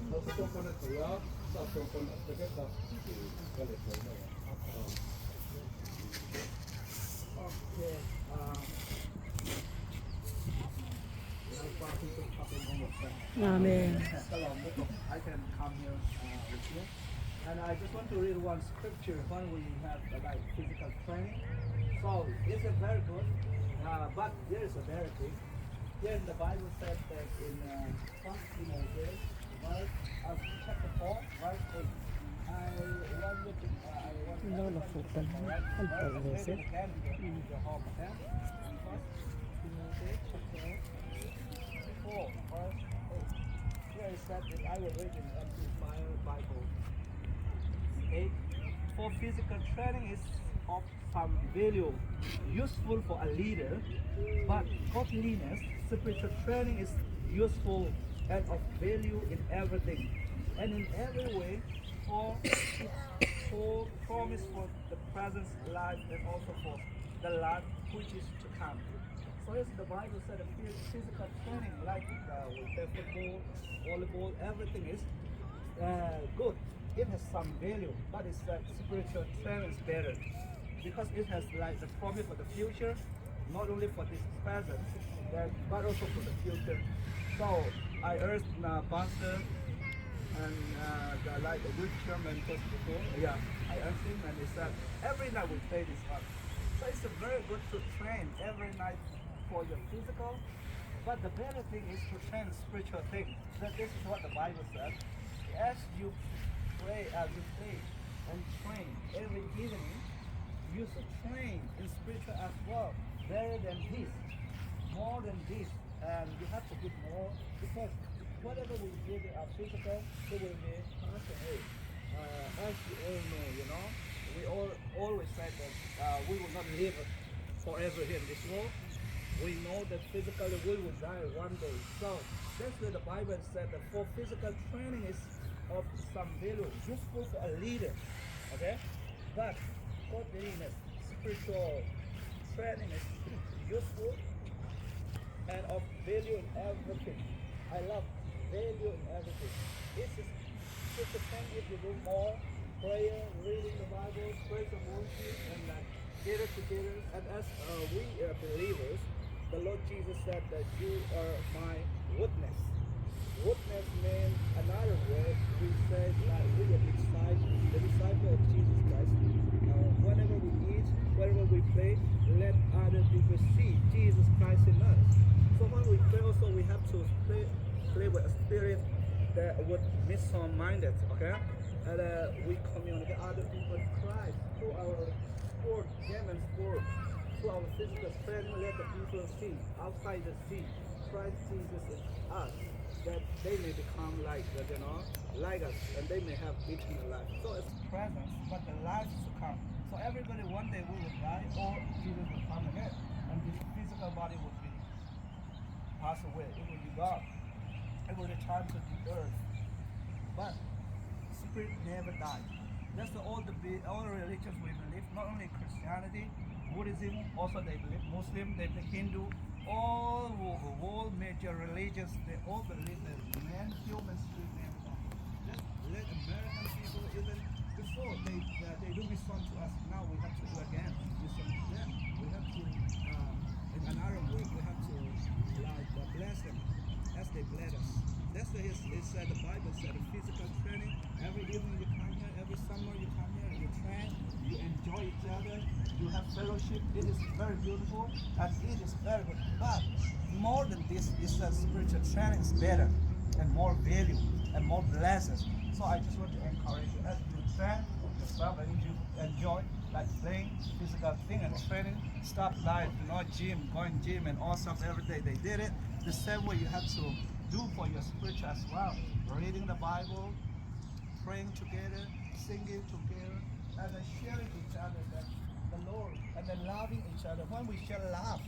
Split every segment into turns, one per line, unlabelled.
Okay.
Amen.
I can come here with you. And I just want to read one scripture when we have like physical training. So it's a very good, but there is a very thing. Here in the Bible says that in 1 Timothy, verse, chapter 4, verse 8. I want you to,
Lola Fulton. Ang pag-rese.
again in your home, okay? 1 Timothy, chapter 4, verse 8. Here it said that I will read in Amplified Bible. 8. For physical training is of some value, useful for a leader, but godliness, spiritual training is useful and of value in everything and in every way for promise for the present life and also for the life which is to come. So as the Bible said, physical training like we play football, volleyball, everything is good. It has some value, but it's like spiritual training is better because it has like the promise for the future, not only for this present, but also for the future. So I urge Pastor and like a good chairman just before, yeah, I asked him and he said every night we play this one. So it's a very good to train every night for your physical, but the better thing is to train spiritual thing. That this is what the Bible says. As you pray, as you play and train every evening, you should train in spiritual as well, better than this, more than this, and you have to give more because whatever we give our physical, it will be passed away. As you all know, we all always say that we will not live forever here in this world. We know that physically we will die one day. So that's why the Bible said that for physical training is of some value, useful for a leader. Okay? But godliness, spiritual training is useful and of value in everything. I love value in everything. This is such a thing if you do more prayer, reading the Bible, praise and worship, and get it together. And as we are believers, the Lord Jesus said that you are my witness. Witness means another word we say like we are the disciple of Jesus Christ. Whenever we eat, whenever we play, let other people see Jesus Christ in us. So when we pray also we have to play with a spirit that would mission-minded, okay? And we communicate other people in Christ through our sport, game and sport, through our physical training, let the people see, outside the sea, Christ Jesus in us, that they may become like us, and they may have eternal life. So it's presence, but the life is to come. So everybody one day we will die, or Jesus will come again, and this physical body will be pass away. It will be gone. It will return to the earth. But spirit never dies. That's all the religions we believe. Not only Christianity, Buddhism, also they believe Muslim, they believe Hindu. All major religions, they all believe that human spirit never dies. Just let American people, even before they do this one to us, now we have to do again. This one to them. We have to, in another way, we have to bless them as they bless us. That's why it said, the Bible said, physical training. Every evening you come here, every summer you come here, you train, you enjoy each other, you have fellowship. It is very beautiful and it is very good. But more than this is that spiritual training is better and more value and more blessings. So I just want to encourage you as you train yourself and you enjoy like playing physical thing and training. Stop like going gym and all stuff every day. They did it. The same way you have to do for your spiritual as well. Reading the Bible, praying together, singing together, and then sharing each other the Lord, and then loving each other. When we share love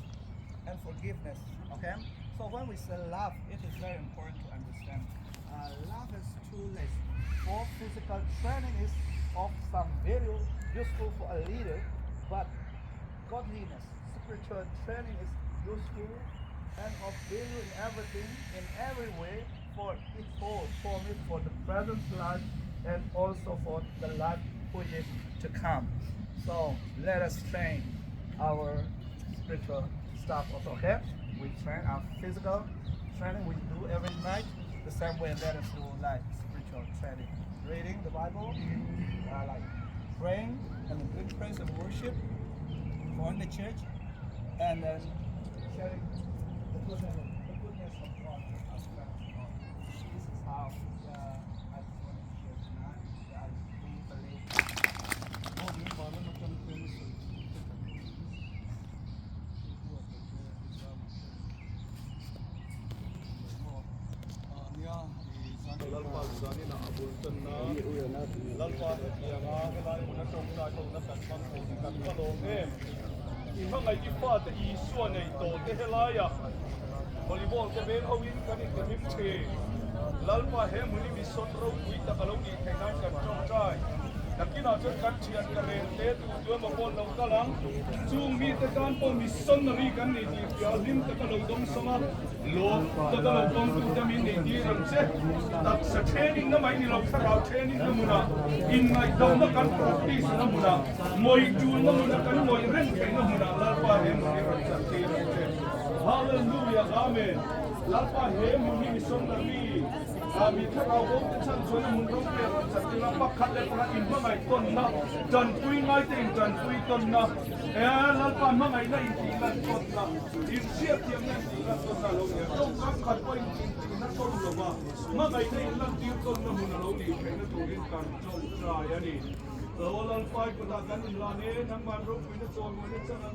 and forgiveness, okay? So when we say love, it is very important to understand. Love is two legs. For physical training is of some value, useful for a leader, but godliness, spiritual training is useful and of value in everything, in every way, for its whole promise for the present life and also for the life which is to come. So let us train our spiritual stuff also, okay? We train our physical training we do every night. The same way let us do like spiritual training. Reading the Bible, like praying and doing praise and worship, going to church, and then sharing the goodness of God with us. This is how I want to share tonight. I believe.
Nakina cho kat chian ka ren te tu tu ma pon lo ka lang chung mi te kan pon mi son na ri kan ni ti pya lim te ka lo dong sama lo te ka lo dong tu ta min ni ti ran che tak sa training na mai ni lo ka ra training na muna in mai dong na kan practice na muna moi ju na muna kan moi ren ke na muna la pa he mu ni ran sa ti ran che hallelujah amen la pa he mu ni son na riมีถ้าเราพบฉันชวนมึงร้องเพลงฉันจะรับปักคัดและพระอินทร์เมื่อไงต้นนะจันทุยง่ายแต่จันทุยต้นนะลันปานเมื่อไงได้อินทรีลันต้นนะอินเสียเทียมนั่นอินลันต้นนะเราเนี่ยต้องกักขัดไว้อินทรีนั่นต้นหรือว่าเมื่อไงได้ลันติ้วต้นนะมึงเราดีแค่นั้นตัวเรื่องการจงใจอันนี้ลันไปประกาศกันอินลานี้นั่งมาร้องเพลงโจมวันนี้จะ